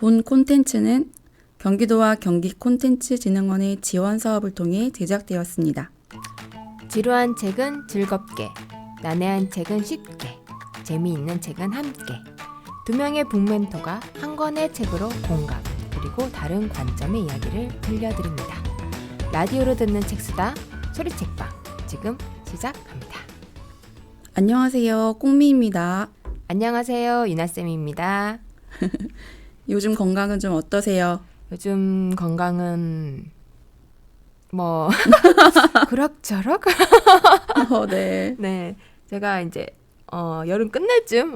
본 콘텐츠는 경기도와 경기콘텐츠진흥원의 지원 사업을 통해 제작되었습니다. 지루한 책은 즐겁게, 난해한 책은 쉽게, 재미있는 책은 함께. 두 명의 북멘토가 한 권의 책으로 공감, 그리고 다른 관점의 이야기를 들려드립니다. 라디오로 듣는 책수다, 소리책방, 지금 시작합니다. 안녕하세요. 꽁미입니다. 안녕하세요, 유나쌤입니다. 요즘 건강은 좀 어떠세요? 요즘 건강은 뭐 그럭저럭? 네. 네, 제가 이제 여름 끝날 쯤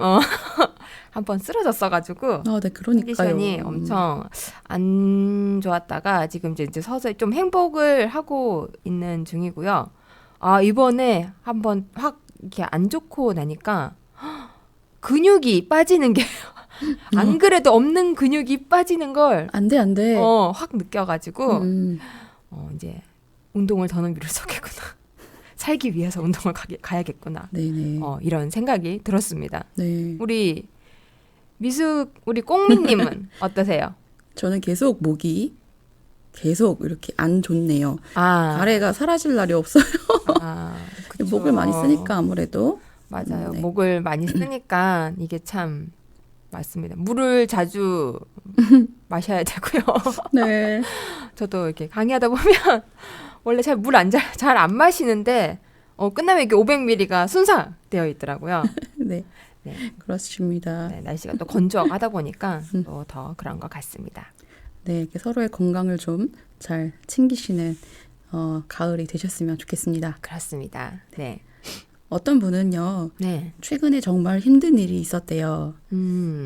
한번 쓰러졌어가지고 네, 그러니까요. 컨디션이 엄청 안 좋았다가 지금 이제 서서히 좀 행복을 하고 있는 중이고요. 이번에 한번 확 이렇게 안 좋고 나니까 근육이 빠지는 게 안 그래도 없는 근육이 빠지는 걸 안 돼. 확 느껴가지고 이제 운동을 더는 미룰 속이구나. 살기 위해서 운동을 가야겠구나. 네네. 이런 생각이 들었습니다. 네. 우리 꽁미님은 어떠세요? 저는 계속 목이 계속 이렇게 안 좋네요. 가래가 사라질 날이 없어요. 그쵸. 목을 많이 쓰니까 아무래도. 맞아요. 네. 목을 많이 쓰니까 이게 참 맞습니다. 물을 자주 마셔야 되고요. 네. 저도 이렇게 강의하다 보면 원래 잘 안 마시는데 끝나면 이게 500ml가 순삭되어 있더라고요. 네. 네. 그렇습니다. 네, 날씨가 또 건조하다 보니까 또 더 그런 것 같습니다. 네, 이렇게 서로의 건강을 좀 잘 챙기시는 가을이 되셨으면 좋겠습니다. 그렇습니다. 네. 어떤 분은요, 네. 최근에 정말 힘든 일이 있었대요.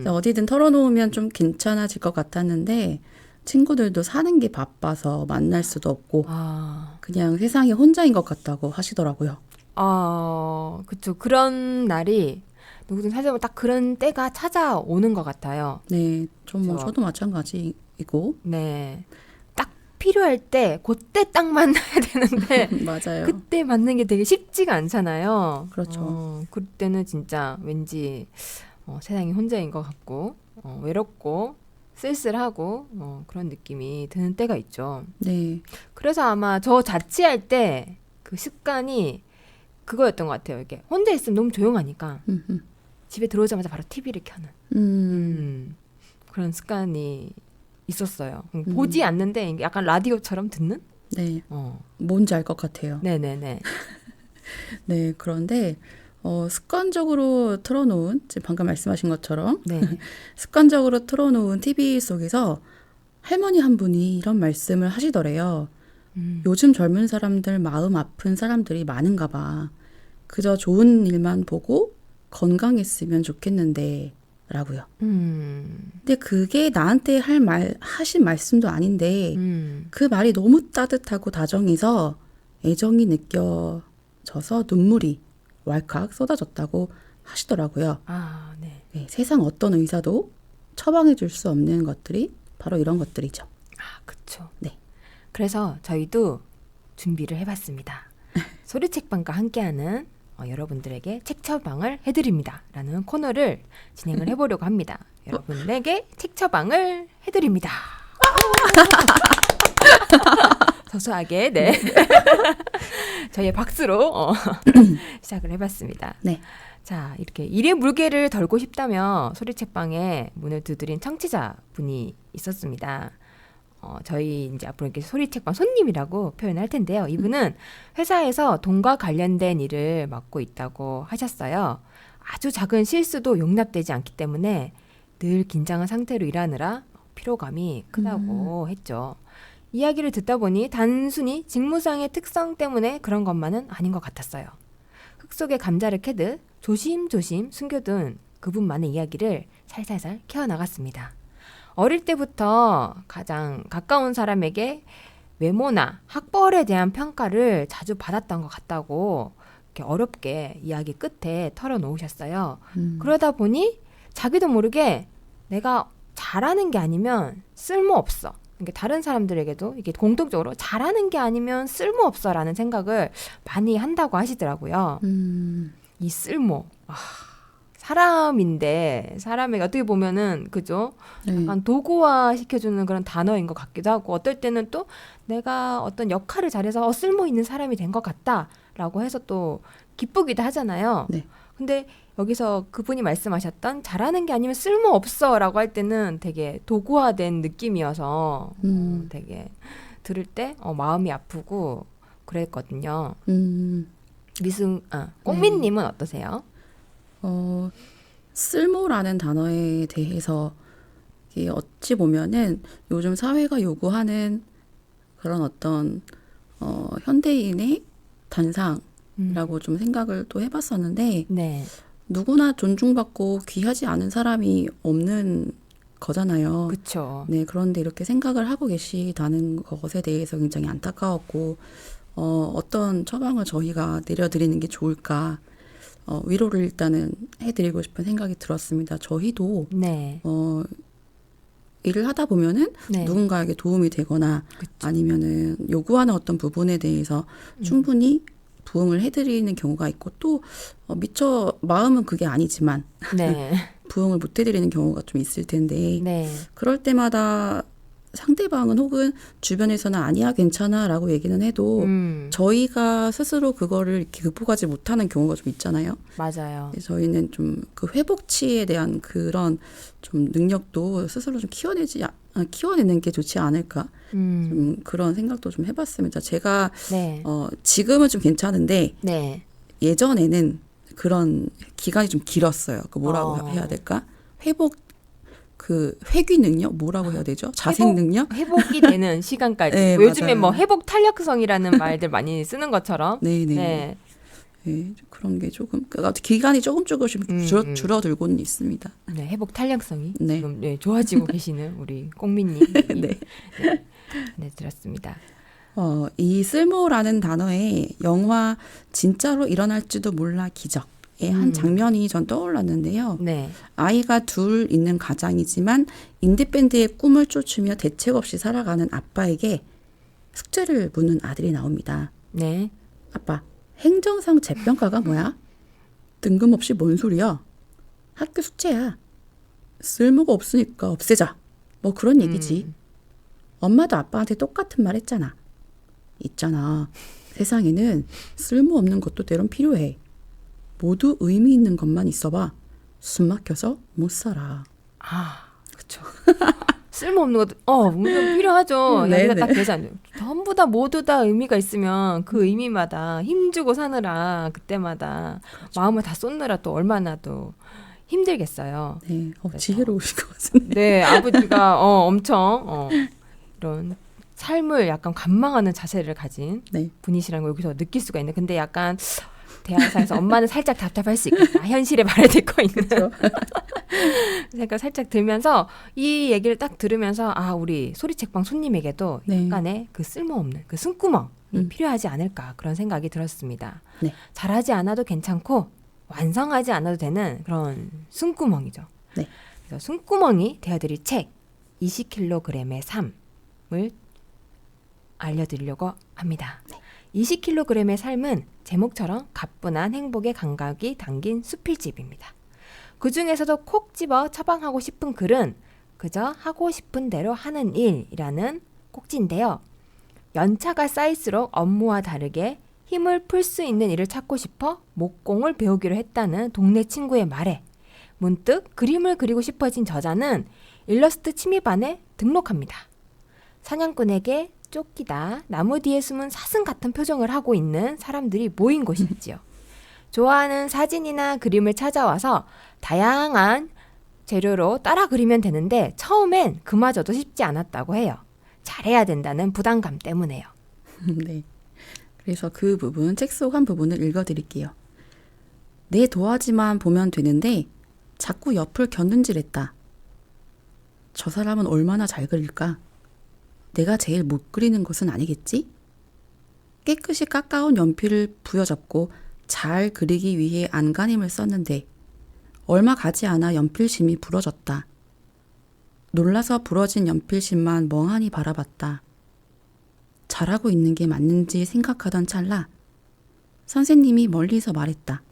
어디든 털어놓으면 좀 괜찮아질 것 같았는데 친구들도 사는 게 바빠서 만날 수도 없고 그냥 세상에 혼자인 것 같다고 하시더라고요. 그쵸. 그런 날이 누구든 살다 딱 그런 때가 찾아오는 것 같아요. 네, 그쵸. 저도 마찬가지이고. 네. 딱 필요할 때 그때 딱 만나야 되는데 맞아요. 그때 만나는 게 되게 쉽지가 않잖아요. 그렇죠. 그때는 진짜 왠지 세상이 혼자인 것 같고 외롭고 쓸쓸하고 그런 느낌이 드는 때가 있죠. 네, 그래서 아마 저 자취할 때 그 습관이 그거였던 것 같아요. 이게 혼자 있으면 너무 조용하니까 집에 들어오자마자 바로 TV를 켜는 그런 습관이 있었어요. 보지 않는데 이게 약간 라디오처럼 듣는? 네, 뭔지 알 것 같아요. 네네네. 네, 그런데 습관적으로 틀어놓은, 지금 방금 말씀하신 것처럼 네. 습관적으로 틀어놓은 TV 속에서 할머니 한 분이 이런 말씀을 하시더래요. 요즘 젊은 사람들 마음 아픈 사람들이 많은가 봐. 그저 좋은 일만 보고 건강했으면 좋겠는데 라고요. 근데 그게 나한테 하신 말씀도 아닌데 그 말이 너무 따뜻하고 다정해서 애정이 느껴져서 눈물이 왈칵 쏟아졌다고 하시더라고요. 네. 네, 세상 어떤 의사도 처방해 줄 수 없는 것들이 바로 이런 것들이죠. 그쵸. 네. 그래서 저희도 준비를 해봤습니다. 소리책방과 함께하는 여러분들에게 책 처방을 해드립니다. 라는 코너를 진행을 해보려고 합니다. 여러분에게 책 처방을 해드립니다. 소소하게, 네. 저희의 박수로 시작을 해봤습니다. 네. 자, 이렇게 일의 물개를 덜고 싶다며 소리책방에 문을 두드린 청취자분이 있었습니다. 저희 이제 앞으로 이렇게 소리책방 손님이라고 표현할 텐데요. 이분은 회사에서 돈과 관련된 일을 맡고 있다고 하셨어요. 아주 작은 실수도 용납되지 않기 때문에 늘 긴장한 상태로 일하느라 피로감이 크다고 했죠. 이야기를 듣다 보니 단순히 직무상의 특성 때문에 그런 것만은 아닌 것 같았어요. 흙 속에 감자를 캐듯 조심조심 숨겨둔 그분만의 이야기를 살살살 캐어나갔습니다. 어릴 때부터 가장 가까운 사람에게 외모나 학벌에 대한 평가를 자주 받았던 것 같다고 이렇게 어렵게 이야기 끝에 털어놓으셨어요. 그러다 보니 자기도 모르게 내가 잘하는 게 아니면 쓸모없어. 그러니까 다른 사람들에게도 이게 공통적으로 잘하는 게 아니면 쓸모없어라는 생각을 많이 한다고 하시더라고요. 이 쓸모. 사람인데 사람에게 어떻게 보면은 그죠? 네. 약간 도구화 시켜주는 그런 단어인 것 같기도 하고 어떨 때는 또 내가 어떤 역할을 잘해서 쓸모 있는 사람이 된 것 같다라고 해서 또 기쁘기도 하잖아요. 네. 근데 여기서 그분이 말씀하셨던 잘하는 게 아니면 쓸모 없어라고 할 때는 되게 도구화된 느낌이어서 되게 들을 때 마음이 아프고 그랬거든요. 꽁민님은 어떠세요? 쓸모라는 단어에 대해서 이게 어찌 보면은 요즘 사회가 요구하는 그런 어떤 현대인의 단상이라고 좀 생각을 또 해봤었는데 네. 누구나 존중받고 귀하지 않은 사람이 없는 거잖아요. 그렇죠. 네, 그런데 이렇게 생각을 하고 계시다는 것에 대해서 굉장히 안타까웠고 어떤 처방을 저희가 내려드리는 게 좋을까 위로를 일단은 해드리고 싶은 생각이 들었습니다. 저희도 네. 일을 하다 보면은 네. 누군가에게 도움이 되거나 그쵸. 아니면은 요구하는 어떤 부분에 대해서 충분히 부응을 해드리는 경우가 있고 또 미처 마음은 그게 아니지만 네. 부응을 못 해드리는 경우가 좀 있을 텐데 네. 그럴 때마다 상대방은 혹은 주변에서는 아니야 괜찮아 라고 얘기는 해도 저희가 스스로 그거를 이렇게 극복하지 못하는 경우가 좀 있잖아요. 맞아요. 저희는 좀 그 회복치에 대한 그런 좀 능력도 스스로 좀 키워내는 게 좋지 않을까 좀 그런 생각도 좀 해봤습니다. 제가 네. 지금은 좀 괜찮은데 네. 예전에는 그런 기간이 좀 길었어요. 그 뭐라고 해야 될까? 회귀 능력? 뭐라고 해야 되죠? 자생 능력? 회복이 되는 시간까지. 네, 요즘에 맞아요. 뭐 회복 탄력성이라는 말들 많이 쓰는 것처럼. 네네. 네. 네, 그런 게 조금 기간이 조금씩 줄어들고는 있습니다. 네, 회복 탄력성이 네. 지금 좋아지고 계시는 우리 꽁민님. 네. 네, 들었습니다. 이 쓸모라는 단어에 영화 진짜로 일어날지도 몰라 기적의 한 장면이 전 떠올랐는데요. 네. 아이가 둘 있는 가장이지만 인디밴드의 꿈을 쫓으며 대책 없이 살아가는 아빠에게 숙제를 묻는 아들이 나옵니다. 네. 아빠, 행정상 재평가가 뭐야? 뜬금없이 뭔 소리야? 학교 숙제야. 쓸모가 없으니까 없애자. 뭐 그런 얘기지. 엄마도 아빠한테 똑같은 말 했잖아. 있잖아. 세상에는 쓸모없는 것도 때론 필요해. 모두 의미 있는 것만 있어봐. 숨 막혀서 못 살아. 그쵸. 쓸모없는 것도, 물론 필요하죠. 네, 여기가 네. 딱 계산. 전부 다 모두 다 의미가 있으면 그 의미마다 힘주고 사느라 그때마다 마음을 다 쏟느라 또 얼마나 또 힘들겠어요. 네, 지혜로우실 것 같은데. 네, 아버지가 엄청 이런 삶을 약간 관망하는 자세를 가진 네. 분이시라는 걸 여기서 느낄 수가 있는데 근데 약간 대화상에서 엄마는 살짝 답답할 수 있겠다. 현실에 발휘되고 있는 생각 살짝 들면서 이 얘기를 딱 들으면서 우리 소리책방 손님에게도 네. 약간의 그 쓸모없는 그 숨구멍이 필요하지 않을까 그런 생각이 들었습니다. 네. 잘하지 않아도 괜찮고 완성하지 않아도 되는 그런 숨구멍이죠. 네. 그래서 숨구멍이 되어드릴 책 20kg의 삶을 알려드리려고 합니다. 20kg의 삶은 제목처럼 가뿐한 행복의 감각이 담긴 수필집입니다. 그 중에서도 콕 집어 처방하고 싶은 글은 그저 하고 싶은 대로 하는 일이라는 꼭지인데요. 연차가 쌓일수록 업무와 다르게 힘을 풀 수 있는 일을 찾고 싶어 목공을 배우기로 했다는 동네 친구의 말에 문득 그림을 그리고 싶어진 저자는 일러스트 취미반에 등록합니다. 사냥꾼에게 쫓기다 나무 뒤에 숨은 사슴 같은 표정을 하고 있는 사람들이 모인 곳이었지요. 좋아하는 사진이나 그림을 찾아와서 다양한 재료로 따라 그리면 되는데 처음엔 그마저도 쉽지 않았다고 해요. 잘해야 된다는 부담감 때문에요. 네. 그래서 그 부분, 책 속 한 부분을 읽어드릴게요. 내 도화지만 보면 되는데 자꾸 옆을 곁눈질했다. 저 사람은 얼마나 잘 그릴까? 내가 제일 못 그리는 것은 아니겠지? 깨끗이 깎아온 연필을 부여잡고 잘 그리기 위해 안간힘을 썼는데 얼마 가지 않아 연필심이 부러졌다. 놀라서 부러진 연필심만 멍하니 바라봤다. 잘하고 있는 게 맞는지 생각하던 찰나 선생님이 멀리서 말했다.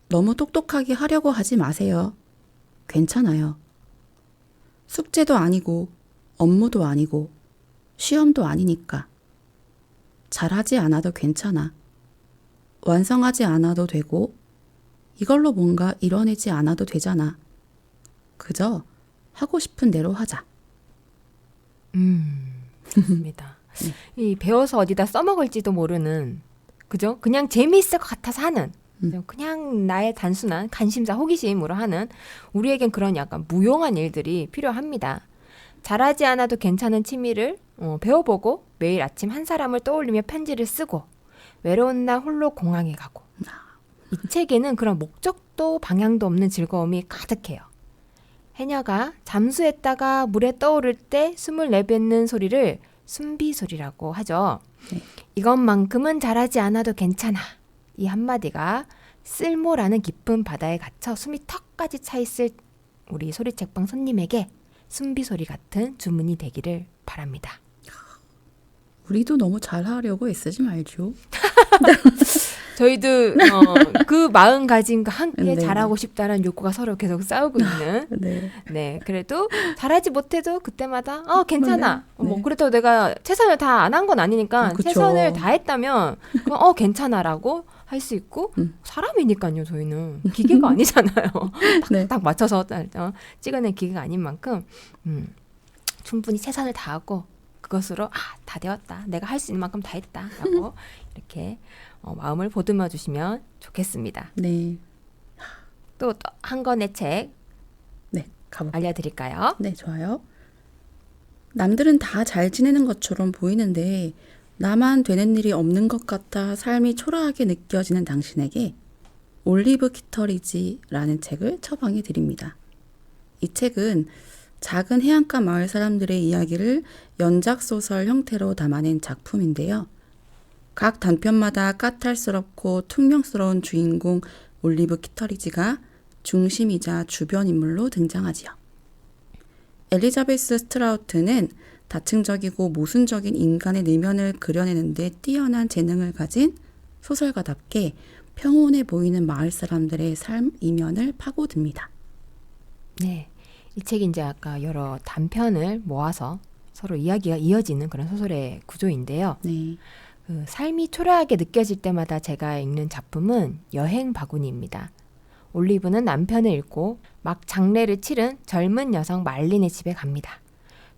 너무 똑똑하게 하려고 하지 마세요. 괜찮아요. 숙제도 아니고 업무도 아니고 시험도 아니니까. 잘하지 않아도 괜찮아. 완성하지 않아도 되고 이걸로 뭔가 이뤄내지 않아도 되잖아. 그저 하고 싶은 대로 하자. 좋습니다. 이 배워서 어디다 써먹을지도 모르는, 그죠? 그냥 재미있을 것 같아서 하는, 그냥 나의 단순한 관심사, 호기심으로 하는, 우리에겐 그런 약간 무용한 일들이 필요합니다. 잘하지 않아도 괜찮은 취미를 배워보고 매일 아침 한 사람을 떠올리며 편지를 쓰고 외로운 날 홀로 공항에 가고. 이 책에는 그런 목적도 방향도 없는 즐거움이 가득해요. 해녀가 잠수했다가 물에 떠오를 때 숨을 내뱉는 소리를 숨비소리라고 하죠. 네. 이것만큼은 잘하지 않아도 괜찮아. 이 한마디가 쓸모라는 깊은 바다에 갇혀 숨이 턱까지 차 있을 우리 소리책방 손님에게 숨비소리 같은 주문이 되기를 바랍니다. 우리도 너무 잘하려고 애쓰지 말죠. 저희도 그 마음가짐과 함께 네. 잘하고 싶다는 욕구가 서로 계속 싸우고 있는. 네. 네, 그래도 잘하지 못해도 그때마다 괜찮아. 네. 뭐 그래도 내가 최선을 다 안 한 건 아니니까 그쵸. 최선을 다했다면 그럼 괜찮아라고 할 수 있고 사람이니까요. 저희는 기계가 아니잖아요. 네. 딱 맞춰서 찍어낸 기계가 아닌 만큼 충분히 최선을 다하고 그것으로 다 되었다. 내가 할 수 있는 만큼 다 했다라고 이렇게 마음을 보듬어 주시면 좋겠습니다. 네. 또 한 권의 책 네. 가볼게요. 알려드릴까요? 네, 좋아요. 남들은 다 잘 지내는 것처럼 보이는데 나만 되는 일이 없는 것 같아 삶이 초라하게 느껴지는 당신에게 올리브 키터리지라는 책을 처방해 드립니다. 이 책은 작은 해안가 마을 사람들의 이야기를 연작소설 형태로 담아낸 작품인데요. 각 단편마다 까탈스럽고 퉁명스러운 주인공 올리브 키터리지가 중심이자 주변 인물로 등장하지요. 엘리자베스 스트라우트는 다층적이고 모순적인 인간의 내면을 그려내는 데 뛰어난 재능을 가진 소설가답게 평온해 보이는 마을 사람들의 삶 이면을 파고듭니다. 네, 이 책이 이제 아까 여러 단편을 모아서 서로 이야기가 이어지는 그런 소설의 구조인데요. 네. 그 삶이 초라하게 느껴질 때마다 제가 읽는 작품은 여행 바구니입니다. 올리브는 남편을 잃고 막 장례를 치른 젊은 여성 말린의 집에 갑니다.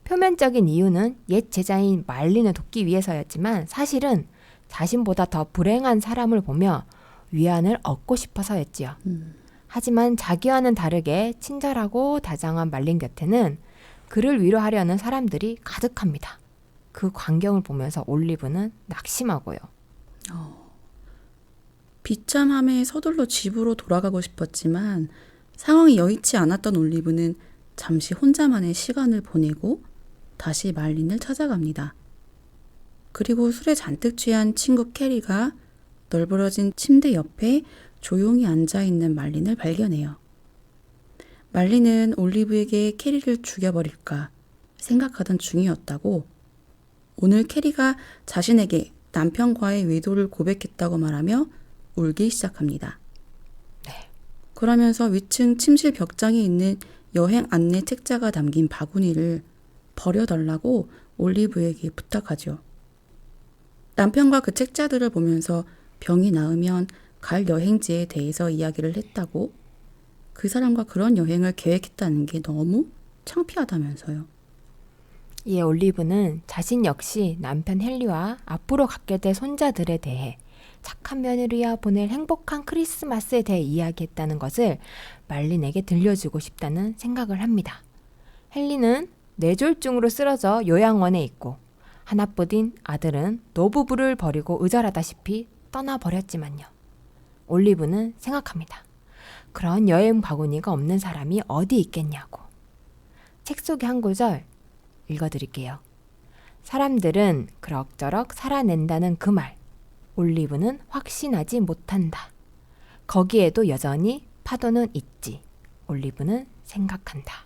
표면적인 이유는 옛 제자인 말린을 돕기 위해서였지만 사실은 자신보다 더 불행한 사람을 보며 위안을 얻고 싶어서였지요. 하지만 자기와는 다르게 친절하고 다정한 말린 곁에는 그를 위로하려는 사람들이 가득합니다. 그 광경을 보면서 올리브는 낙심하고요. 비참함에 서둘러 집으로 돌아가고 싶었지만 상황이 여의치 않았던 올리브는 잠시 혼자만의 시간을 보내고 다시 말린을 찾아갑니다. 그리고 술에 잔뜩 취한 친구 캐리가 널브러진 침대 옆에 조용히 앉아있는 말린을 발견해요. 말린은 올리브에게 캐리를 죽여버릴까 생각하던 중이었다고 오늘 캐리가 자신에게 남편과의 외도를 고백했다고 말하며 울기 시작합니다. 네. 그러면서 위층 침실 벽장에 있는 여행 안내 책자가 담긴 바구니를 버려달라고 올리브에게 부탁하죠. 남편과 그 책자들을 보면서 병이 나으면 갈 여행지에 대해서 이야기를 했다고 그 사람과 그런 여행을 계획했다는 게 너무 창피하다면서요. 이에 올리브는 자신 역시 남편 헨리와 앞으로 갖게 될 손자들에 대해 착한 며느리와 보낼 행복한 크리스마스에 대해 이야기했다는 것을 말린에게 들려주고 싶다는 생각을 합니다. 헨리는 뇌졸중으로 쓰러져 요양원에 있고 하나뿐인 아들은 노부부를 버리고 의절하다시피 떠나버렸지만요. 올리브는 생각합니다. 그런 여행 바구니가 없는 사람이 어디 있겠냐고. 책 속의 한 구절 읽어드릴게요. 사람들은 그럭저럭 살아낸다는 그 말. 올리브는 확신하지 못한다. 거기에도 여전히 파도는 있지. 올리브는 생각한다.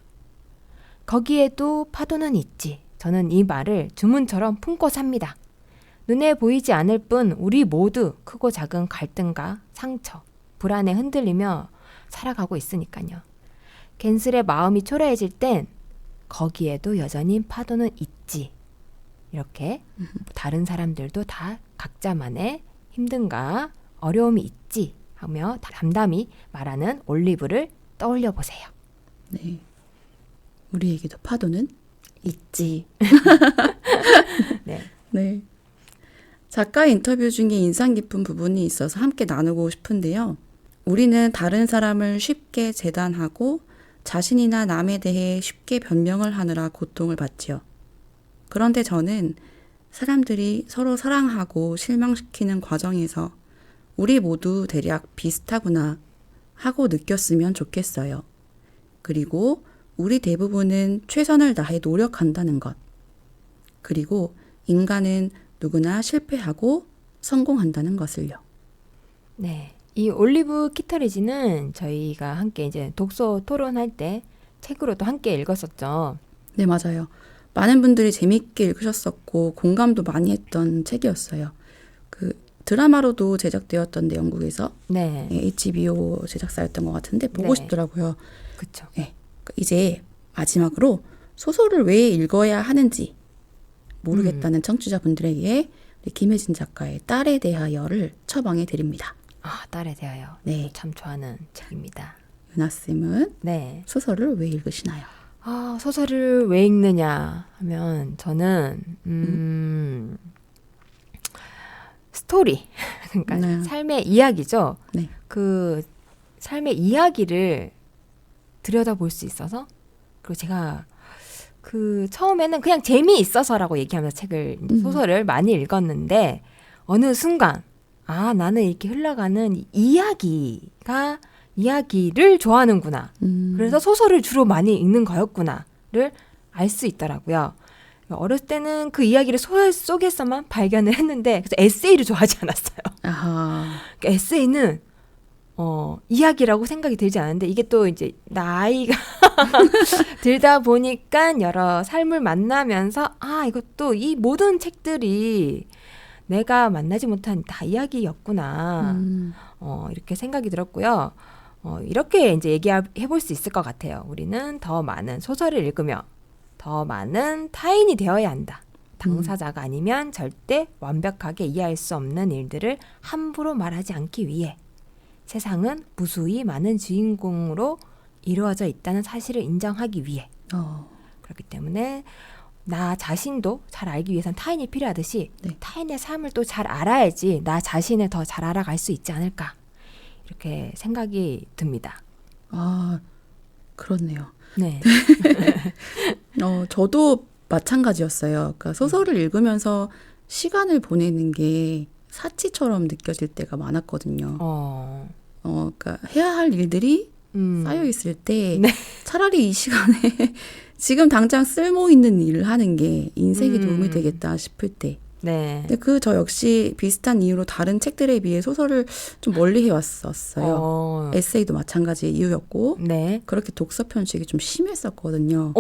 거기에도 파도는 있지. 저는 이 말을 주문처럼 품고 삽니다. 눈에 보이지 않을 뿐 우리 모두 크고 작은 갈등과 상처, 불안에 흔들리며 살아가고 있으니까요. 갠슬의 마음이 초라해질 땐 거기에도 여전히 파도는 있지. 이렇게 다른 사람들도 다 각자만의 힘듦과 어려움이 있지 하며 담담히 말하는 올리브를 떠올려 보세요. 네. 우리에게도 파도는 있지. 네. 네. 작가 인터뷰 중에 인상 깊은 부분이 있어서 함께 나누고 싶은데요. 우리는 다른 사람을 쉽게 재단하고 자신이나 남에 대해 쉽게 변명을 하느라 고통을 받지요. 그런데 저는 사람들이 서로 사랑하고 실망시키는 과정에서 우리 모두 대략 비슷하구나 하고 느꼈으면 좋겠어요. 그리고 우리 대부분은 최선을 다해 노력한다는 것. 그리고 인간은 누구나 실패하고 성공한다는 것을요. 네. 이 올리브 키터리지는 저희가 함께 이제 독서 토론할 때 책으로도 함께 읽었었죠. 네, 맞아요. 많은 분들이 재밌게 읽으셨었고 공감도 많이 했던 책이었어요. 그 드라마로도 제작되었던데 영국에서 네. HBO 제작사였던 것 같은데 보고 네. 싶더라고요. 그렇죠. 네. 이제 마지막으로 소설을 왜 읽어야 하는지 모르겠다는 청취자분들에게 우리 김혜진 작가의 딸에 대하여를 처방해 드립니다. 아, 딸에 대하여. 네. 참 좋아하는 책입니다. 유나쌤은 네. 소설을 왜 읽으시나요? 아, 소설을 왜 읽느냐 하면 저는 스토리 그러니까 네. 삶의 이야기죠. 네. 그 삶의 이야기를 들여다볼 수 있어서 그리고 제가 그 처음에는 그냥 재미있어서라고 얘기하면서 책을 소설을 많이 읽었는데 어느 순간 아 나는 이렇게 흘러가는 이야기를 좋아하는구나. 그래서 소설을 주로 많이 읽는 거였구나를 알 수 있더라고요. 어렸을 때는 그 이야기를 소설 속에서만 발견을 했는데 그래서 에세이를 좋아하지 않았어요. 아하. 그러니까 에세이는 이야기라고 생각이 들지 않았는데 이게 또 이제 나이가 들다 보니까 여러 삶을 만나면서 아 이것도 이 모든 책들이 내가 만나지 못한 다 이야기였구나. 이렇게 생각이 들었고요. 이렇게 이제 얘기해 볼 수 있을 것 같아요. 우리는 더 많은 소설을 읽으며 더 많은 타인이 되어야 한다. 당사자가 아니면 절대 완벽하게 이해할 수 없는 일들을 함부로 말하지 않기 위해 세상은 무수히 많은 주인공으로 이루어져 있다는 사실을 인정하기 위해 그렇기 때문에 나 자신도 잘 알기 위해선 타인이 필요하듯이 네. 타인의 삶을 또 잘 알아야지 나 자신을 더 잘 알아갈 수 있지 않을까 이렇게 생각이 듭니다. 아, 그렇네요. 네. 저도 마찬가지였어요. 그러니까 소설을 읽으면서 시간을 보내는 게 사치처럼 느껴질 때가 많았거든요. 그러니까 해야 할 일들이 쌓여 있을 때 네. 차라리 이 시간에 지금 당장 쓸모 있는 일을 하는 게 인생에 도움이 되겠다 싶을 때. 네. 근데 저 역시 비슷한 이유로 다른 책들에 비해 소설을 좀 멀리 해왔었어요. 에세이도 마찬가지의 이유였고 네. 그렇게 독서 편식이 좀 심했었거든요.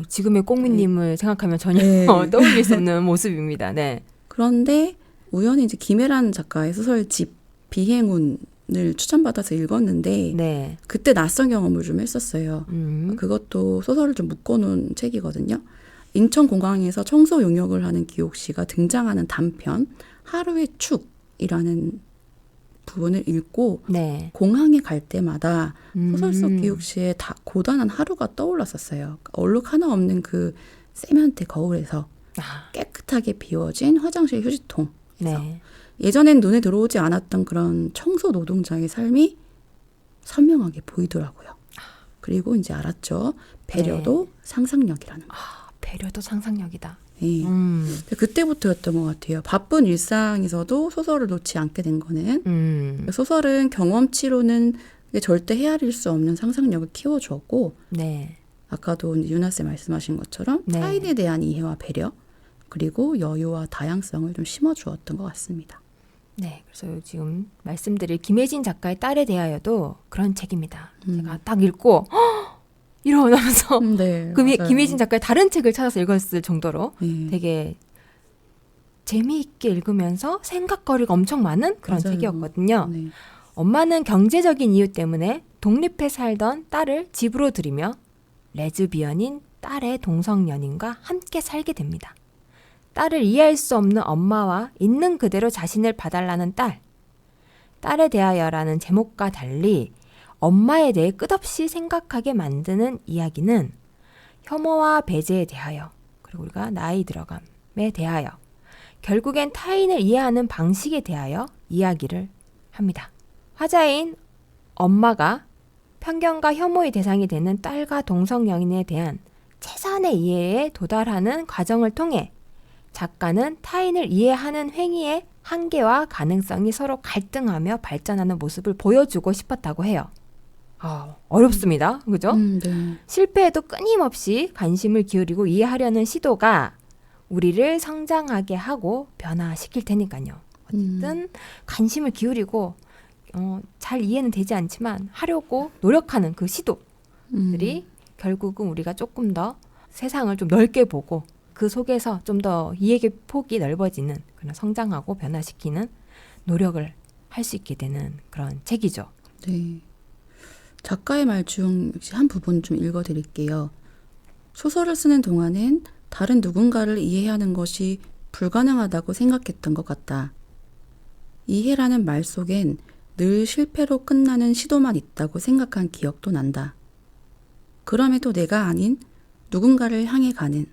지금의 꽁미님을 생각하면 전혀 네. 떠올릴 수 없는 모습입니다. 네. 그런데 우연히 이제 김혜란 작가의 소설집 비행운을 추천받아서 읽었는데 네. 그때 낯선 경험을 좀 했었어요. 그것도 소설을 좀 묶어놓은 책이거든요. 인천공항에서 청소 용역을 하는 기옥 씨가 등장하는 단편 하루의 축이라는 부분을 읽고 네. 공항에 갈 때마다 소설 속 기옥 씨의 고단한 하루가 떠올랐었어요. 얼룩 하나 없는 그 세면대 거울에서 깨끗하게 비워진 화장실 휴지통에서 네. 예전엔 눈에 들어오지 않았던 그런 청소 노동자의 삶이 선명하게 보이더라고요. 그리고 이제 알았죠. 배려도 상상력이라는 거. 배려도 상상력이다. 네. 그때부터였던 것 같아요. 바쁜 일상에서도 소설을 놓지 않게 된 거는 소설은 경험치로는 절대 헤아릴 수 없는 상상력을 키워주었고 네. 아까도 유나쌤 말씀하신 것처럼 네. 타인에 대한 이해와 배려 그리고 여유와 다양성을 좀 심어주었던 것 같습니다. 네, 그래서 지금 말씀드릴 김혜진 작가의 딸에 대하여도 그런 책입니다. 제가 딱 읽고 이러면서 네, 김혜진 작가의 다른 책을 찾아서 읽었을 정도로 네. 되게 재미있게 읽으면서 생각거리가 엄청 많은 그런 맞아요. 책이었거든요. 네. 엄마는 경제적인 이유 때문에 독립해 살던 딸을 집으로 들이며 레즈비언인 딸의 동성연인과 함께 살게 됩니다. 딸을 이해할 수 없는 엄마와 있는 그대로 자신을 봐달라는 딸. 딸에 대하여라는 제목과 달리 엄마에 대해 끝없이 생각하게 만드는 이야기는 혐오와 배제에 대하여, 그리고 우리가 나이 들어감에 대하여, 결국엔 타인을 이해하는 방식에 대하여 이야기를 합니다. 화자인 엄마가 편견과 혐오의 대상이 되는 딸과 동성연인에 대한 최선의 이해에 도달하는 과정을 통해 작가는 타인을 이해하는 행위의 한계와 가능성이 서로 갈등하며 발전하는 모습을 보여주고 싶었다고 해요. 어렵습니다. 그죠? 네. 실패에도 끊임없이 관심을 기울이고 이해하려는 시도가 우리를 성장하게 하고 변화시킬 테니까요. 어쨌든 관심을 기울이고 잘 이해는 되지 않지만 하려고 노력하는 그 시도들이 결국은 우리가 조금 더 세상을 좀 넓게 보고 그 속에서 좀 더 이해의 폭이 넓어지는, 그런 성장하고 변화시키는 노력을 할 수 있게 되는 그런 책이죠. 네. 작가의 말 중 한 부분 좀 읽어드릴게요. 소설을 쓰는 동안엔 다른 누군가를 이해하는 것이 불가능하다고 생각했던 것 같다. 이해라는 말 속엔 늘 실패로 끝나는 시도만 있다고 생각한 기억도 난다. 그럼에도 내가 아닌 누군가를 향해 가는,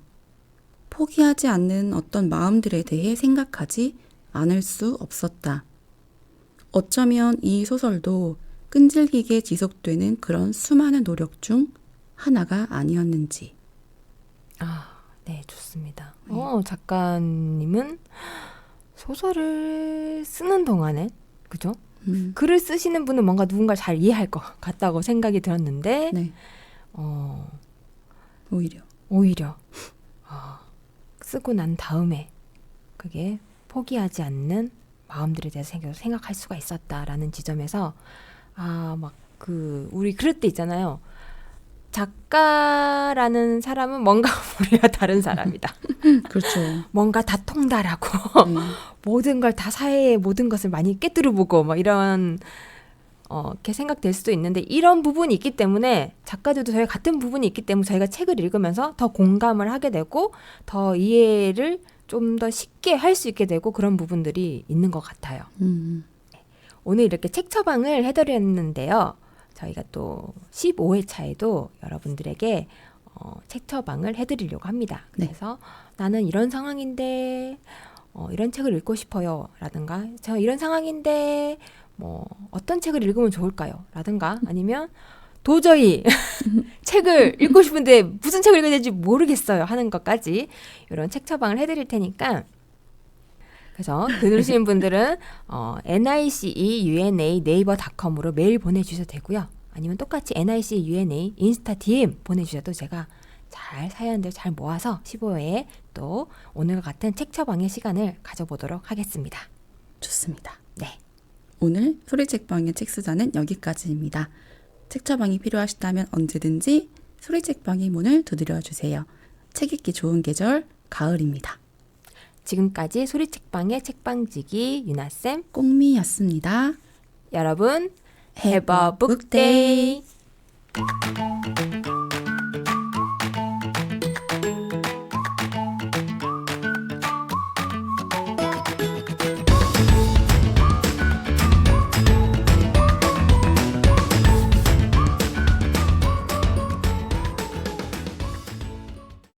포기하지 않는 어떤 마음들에 대해 생각하지 않을 수 없었다. 어쩌면 이 소설도 끈질기게 지속되는 그런 수많은 노력 중 하나가 아니었는지. 네, 좋습니다. 작가님은 소설을 쓰는 동안에, 그죠? 글을 쓰시는 분은 뭔가 누군가를 잘 이해할 것 같다고 생각이 들었는데, 네. 오히려 쓰고 난 다음에 그게 포기하지 않는 마음들에 대해서 생각할 수가 있었다라는 지점에서 우리 그럴 때 있잖아요. 작가라는 사람은 뭔가 우리가 다른 사람이다. 그렇죠. 뭔가 다 통달하고 모든 걸 다, 사회의 모든 것을 많이 깨뜨려보고 막 이런 이렇게 생각될 수도 있는데, 이런 부분이 있기 때문에 작가들도 저희 같은 부분이 있기 때문에 저희가 책을 읽으면서 더 공감을 하게 되고 더 이해를 좀 더 쉽게 할 수 있게 되고, 그런 부분들이 있는 것 같아요. 오늘 이렇게 책 처방을 해드렸는데요. 저희가 또 15회차에도 여러분들에게 책 처방을 해드리려고 합니다. 네. 그래서 나는 이런 상황인데 이런 책을 읽고 싶어요 라든가, 저 이런 상황인데 어떤 책을 읽으면 좋을까요? 라든가, 아니면 도저히 책을 읽고 싶은데 무슨 책을 읽어야 될지 모르겠어요 하는 것까지 이런 책 처방을 해드릴 테니까, 그래서 들으시는 분들은 niceuna 네이버닷컴으로 메일 보내주셔도 되고요. 아니면 똑같이 niceuna 인스타 DM 보내주셔도 제가 잘 사연들 잘 모아서 15회에 또 오늘과 같은 책 처방의 시간을 가져보도록 하겠습니다. 좋습니다. 네. 오늘 소리책방의 책수자는 여기까지입니다. 책 처방이 필요하시다면 언제든지 소리책방의 문을 두드려주세요. 책 읽기 좋은 계절 가을입니다. 지금까지 소리책방의 책방지기 유나쌤 꽁미였습니다. 여러분 Have a book day.